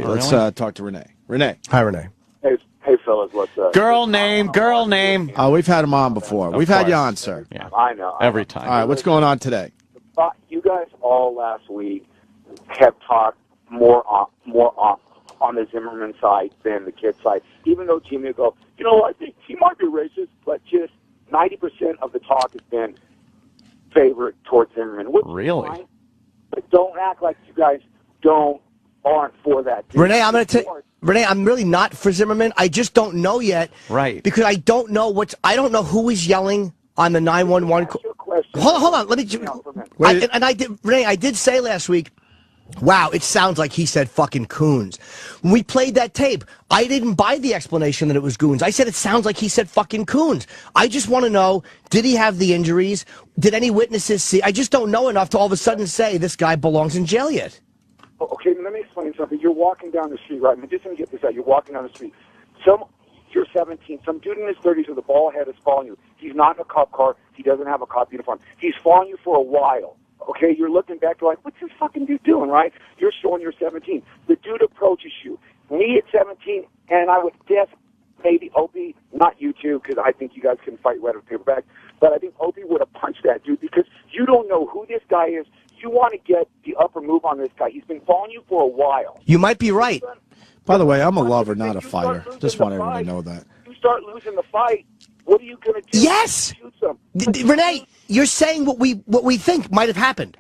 Let's talk to Renee. Renee. Hi, Renee. Hey, fellas, what's up? Girl name. Oh, we've had him on before. We've had you on, sir. Yeah. I know. Every time. All right, what's going on today? You guys all last week have talked more on the Zimmerman side than the kid side. Even though Jimmy would go, I think he might be racist, but just 90% of the talk has been favorite towards Zimmerman. Really? Fine, but don't act like you guys aren't for that. Dude. Renee, Renee, I'm really not for Zimmerman. I just don't know yet. Right. Because I don't know who is yelling on the 911 call. Hold on. Let me. Renee, I did say last week, wow, it sounds like he said fucking coons. When we played that tape, I didn't buy the explanation that it was goons. I said it sounds like he said fucking coons. I just want to know, did he have the injuries? Did any witnesses see? I just don't know enough to all of a sudden say this guy belongs in jail yet. Okay, let me explain something. You're walking down the street, right? I'm just going to get this out. You're walking down the street. You're 17. Some dude in his 30s with a bald head is following you. He's not in a cop car. He doesn't have a cop uniform. He's following you for a while. Okay, you're looking back, you're like, what's this fucking dude doing, right? You're showing you're 17. The dude approaches you. Me at 17, and I would guess maybe Opie, not you two, because I think you guys can fight right with paperback, but I think Opie would have punched that dude because you don't know who this guy is. You want to get the upper move on this guy. He's been following you for a while. You might be right. By the way, I'm a lover, not a fighter. Just want everyone to know that. You start losing the fight, what are you going to do? Yes! Shoot some. Renee, you're saying what we think might have happened.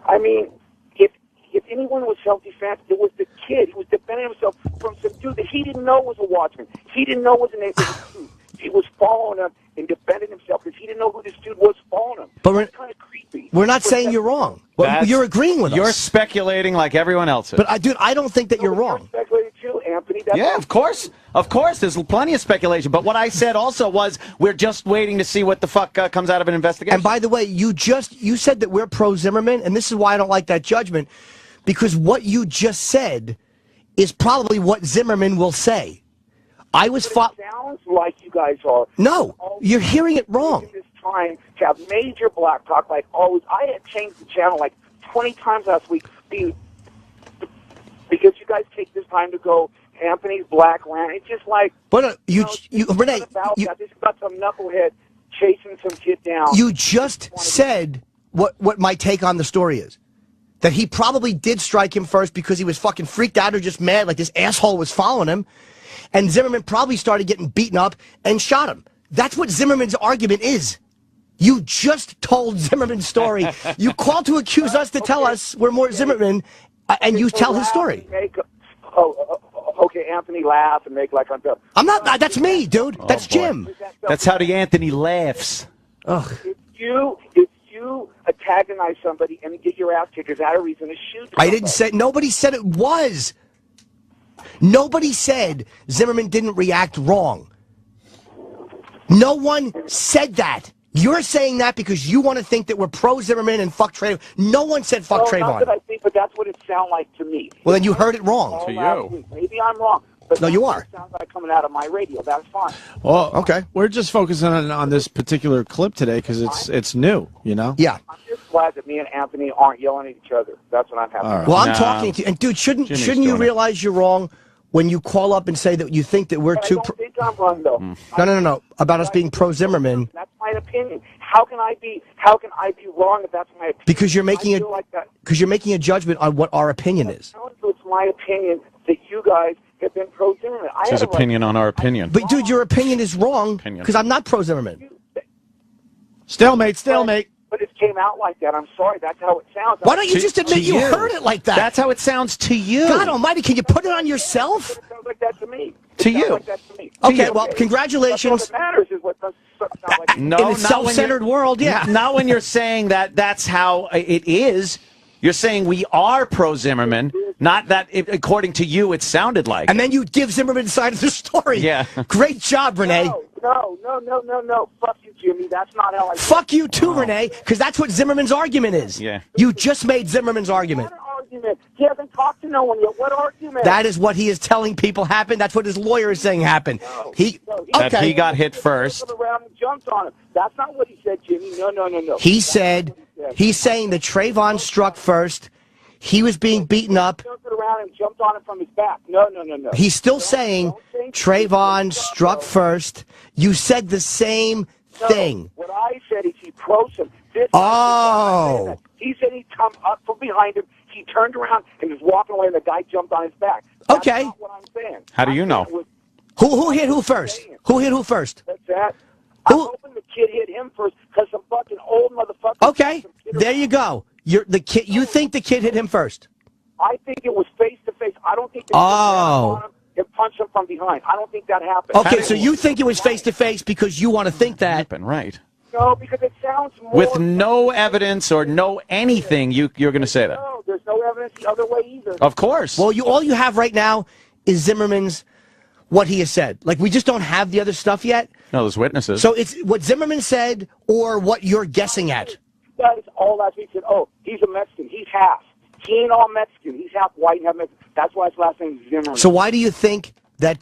I mean, if anyone was self-defense, it was the kid. He was defending himself from some dude that he didn't know was a watchman. He didn't know was a neighborhood. He was following him and defending himself because he didn't know who this dude was following him. But it's kind of creepy. We're not saying you're wrong. Well, you're agreeing with us. You're speculating like everyone else is. But, dude, I don't think that you're wrong. You're speculating too, Anthony. Yeah, of course. Of course, there's plenty of speculation. But what I said also was we're just waiting to see what the fuck comes out of an investigation. And by the way, you said that we're pro-Zimmerman, and this is why I don't like that judgment, because what you just said is probably what Zimmerman will say. It sounds like you guys are. No, you're hearing it wrong. This time to have major black talk like always. I had changed the channel like 20 times last week because you guys take this time to go Anthony's Black Land. It's just like. But Renee, this is about some knucklehead chasing some kid down. You just said what my take on the story is. That he probably did strike him first because he was fucking freaked out or just mad like this asshole was following him. And Zimmerman probably started getting beaten up and shot him. That's what Zimmerman's argument is. You just told Zimmerman's story. You called to accuse us to tell us we're more Zimmerman, and you tell his story. Okay, Anthony laugh and make like I'm not. That's me, dude. That's Jim. That's how the Anthony laughs. Ugh. If you antagonize somebody and get your ass kicked, is that a reason to shoot somebody? I didn't say. Nobody said it was. Nobody said Zimmerman didn't react wrong. No one said that. You're saying that because you want to think that we're pro-Zimmerman and fuck Trayvon. No one said fuck Trayvon. Not that I think, but that's what it sounds like to me. Well, then you heard it wrong. To you. Maybe I'm wrong. But no, you are. It sounds like coming out of my radio. That's fine. Well, okay. We're just focusing on this particular clip today because it's new, you know? Yeah. I'm just glad that me and Anthony aren't yelling at each other. That's what I'm happy about. Well, I'm talking to you. And, dude, shouldn't you realize you're wrong when you call up and say that you think that we're too... I don't think I'm wrong, though. No. About us being pro-Zimmerman. That's my opinion. How can I be wrong if that's my opinion? Because you're making a judgment on what our opinion is. It's my opinion that you guys have been pro-Zimmerman. It's his opinion on our opinion. But, dude, your opinion is wrong because I'm not pro-Zimmerman. Stalemate. But it came out like that. I'm sorry. That's how it sounds. Why don't you just admit you heard it like that? That's how it sounds to you. God almighty, can you put it on yourself? It sounds like that to me. To you. Like that to me. Okay, well, congratulations. What matters is what does sound like. In a self-centered world, yeah. Not when you're saying that's how it is. You're saying we are pro-Zimmerman, not that, according to you, it sounded like. And then you give Zimmerman's side of the story. Yeah. Great job, Renee. No. Fuck you, Jimmy. That's not how I... Fuck you, too, Renee, because that's what Zimmerman's argument is. Yeah. You just made Zimmerman's argument. What argument? He hasn't talked to no one yet. What argument? That is what he is telling people happened. That's what his lawyer is saying happened. That he got hit first. Around and jumped on him. That's not what he said, Jimmy. No. He said, he's saying that Trayvon struck first. he was being beaten up. He turned it around and jumped on it from his back. No. He's still saying Trayvon struck first. You said the same thing. What I said is he prosed him. Oh. He said he come up from behind him. He turned around and was walking away, and the guy jumped on his back. That's not what I'm saying. How do you know? Who hit who first? Who hit who first? That's that. I'm hoping the kid hit him first because some fucking old motherfucker. Okay, there you go. The kid. You think the kid hit him first? I think it was face to face. I don't think they on him and punched him from behind. I don't think that happened. Okay, so you think it was face to face because you want to think that? Right. No, because it sounds more... With no evidence or no anything, you're going to say that. No, there's no evidence the other way either. Of course. Well, all you have right now is Zimmerman's, what he has said. Like, we just don't have the other stuff yet. No, there's witnesses. So it's what Zimmerman said or what you're guessing at. Guys, all last week said, oh, he's a Mexican. He's half. He ain't all Mexican. He's half white and half Mexican. That's why his last name is Zimmerman. So why do you think that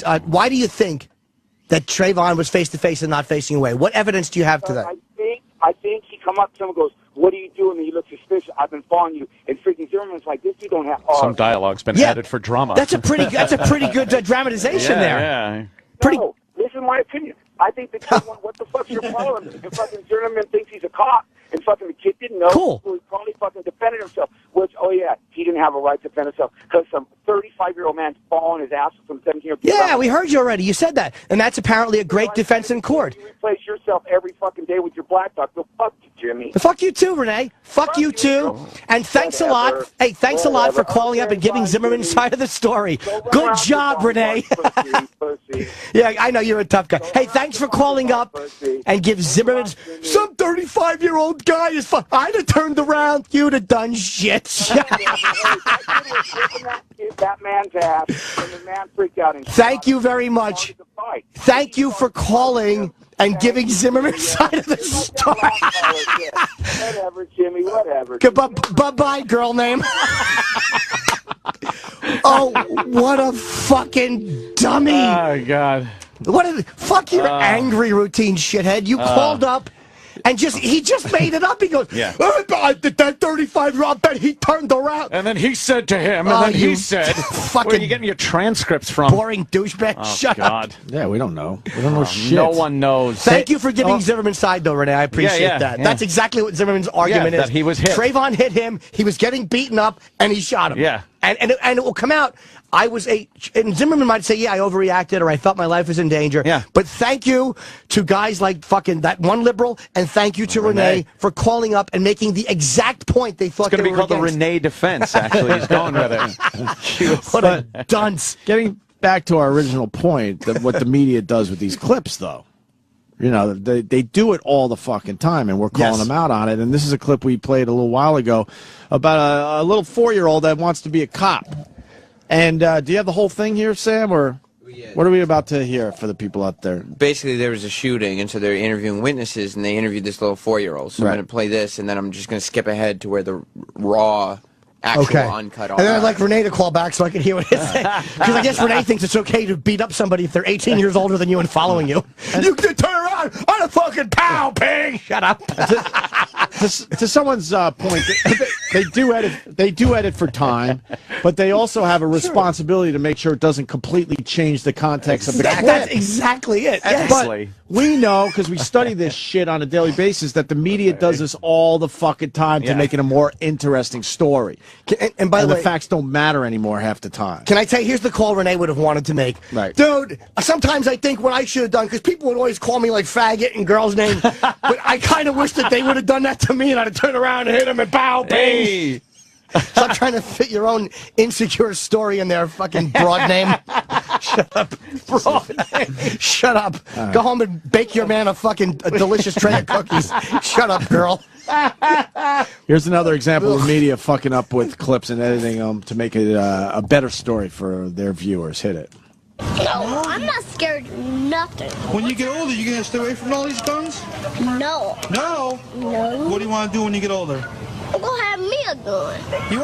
Trayvon was face-to-face and not facing away? What evidence do you have to that? I think he come up to him and goes, what are you doing? And he looks suspicious. I've been following you. And freaking Zimmerman's like, this dude don't have... Some dialogue's been added for drama. That's a pretty good dramatization there. Yeah. No, this is my opinion. I think the kid went, what the fuck's your problem? And fucking Zimmerman thinks he's a cop. And fucking the kid didn't know. Cool. So he probably fucking defended himself. Which, he didn't have a right to defend himself. Because some 35-year-old man's falling his ass from 17-year-old. Yeah, we heard you already. You said that. And that's apparently a great defense in court. You replace yourself every fucking day with your black dog. So fuck you, Jimmy. Fuck you too, Renee. Fuck you too. And thanks a lot. Hey, thanks a lot for calling up and giving Zimmerman's side of the story. Good job, Renee. Yeah, I know you're a tough guy. Hey, thanks for calling up and give Zimmerman's... Some 35-year-old guy is fun. I'd have turned around. You'd have done shit. That man's ass, and the man freaked out. And thank you very much. Thank you for calling and giving Zimmerman's side of the story. Whatever, Jimmy, whatever. Bye-bye, girl name. Oh, what a fucking dummy. Oh, God. Fuck your angry routine, shithead. You called up. And he just made it up. He goes, yeah. That 35-year-old, bet he turned around. And then he said to him, and then he said, fucking where are you getting your transcripts from? Boring douchebag. Oh, Shut God. up. Yeah, we don't know. We don't know shit. No one knows. Thank you for giving Zimmerman's side, though, Renee. I appreciate that. Yeah. That's exactly what Zimmerman's argument is. That he was hit. Trayvon hit him. He was getting beaten up, and he shot him. Yeah. And it will come out. And Zimmerman might say, yeah, I overreacted or I felt my life was in danger. Yeah. But thank you to guys like fucking that one liberal, and thank you to Renee for calling up and making the exact point they thought they were against. It's going to be called the Renee defense, actually. He's going with it. What a dunce. Getting back to our original point, what the media does with these clips, though. You know, they do it all the fucking time, and we're calling them out on it. And this is a clip we played a little while ago about a little 4-year-old that wants to be a cop. And do you have the whole thing here, Sam, or what are we about to hear for the people out there? Basically, there was a shooting, and so they're interviewing witnesses, and they interviewed this little 4-year-old. So I'm going to play this, and then I'm just going to skip ahead to where the raw, actual uncut. And then I'd like Renee to call back so I can hear what he's saying. Because I guess Renee thinks it's okay to beat up somebody if they're 18 years older than you and following you. You can turn around on a fucking pow, ping! Shut up. To someone's point, they do edit for time, but they also have a responsibility to make sure it doesn't completely change the context of the clip. That's exactly it. But we know, because we study this shit on a daily basis, that the media does this all the fucking time to make it a more interesting story. And by the way, the facts don't matter anymore half the time. Can I tell you, here's the call Renee would have wanted to make. Right. Dude, sometimes I think what I should have done, because people would always call me like faggot and girls' names, but I kind of wish that they would have done that to me and I'd have turned around and hit them and bow, bang. Stop trying to fit your own insecure story in there, fucking broad name. Shut up. Broad name. Shut up. Go home and bake your man a delicious tray of cookies. Shut up, girl. Here's another example of media fucking up with clips and editing them to make it a better story for their viewers. Hit it. No, I'm not scared of nothing. When you get older, you gonna stay away from all these guns? No. No? No. What do you want to do when you get older? I'm gonna have me a gun.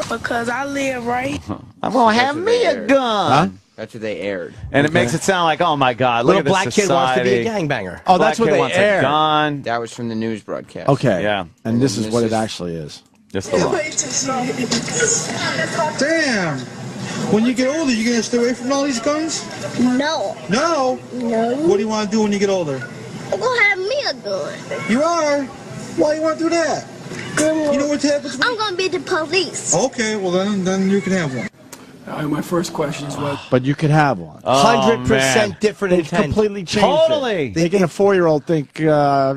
Because I live right. I'm going to have me a gun. Huh? That's what they aired. And it makes it sound like, oh, my God, look Little at this black kid wants to be a gangbanger. Oh, that's what they wants a aired. gun. That was from the news broadcast. Okay. Yeah. And this is what it actually is. Just the wrong. Damn. When you get older, you gonna stay away from all these guns? No. No. No. What do you want to do when you get older? I'm gonna have me a gun. You are. Why you want to do that? You know what happens? I'm gonna be the police. Okay, well then you can have one. My first question is what? But you could have one. 100% different They've intent. completely changed Totally. it. Making a 4-year-old think, all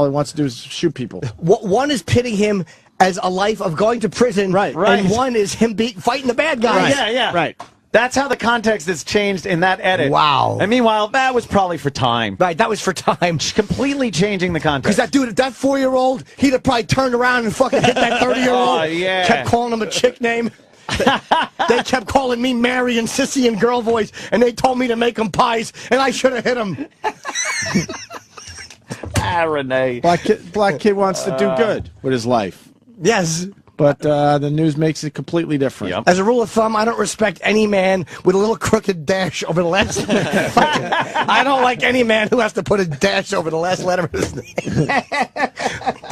he wants to do is shoot people. One is pitting him as a life of going to prison, Right. and one is him fighting the bad guys. Yeah, yeah. Right. That's how the context has changed in that edit. Wow. And meanwhile, that was probably for time. Right, that was for time. Completely changing the context. Because that dude, that 4-year-old, he'd have probably turned around and fucking hit that 30-year-old. Oh, yeah. Kept calling him a chick name. They kept calling me Mary and Sissy and girl voice, and they told me to make them pies, and I should have hit him. Renee. Black kid wants to do good with his life. Yes. But the news makes it completely different. Yep. As a rule of thumb, I don't respect any man with a little crooked dash over the last. I don't like any man who has to put a dash over the last letter of his name.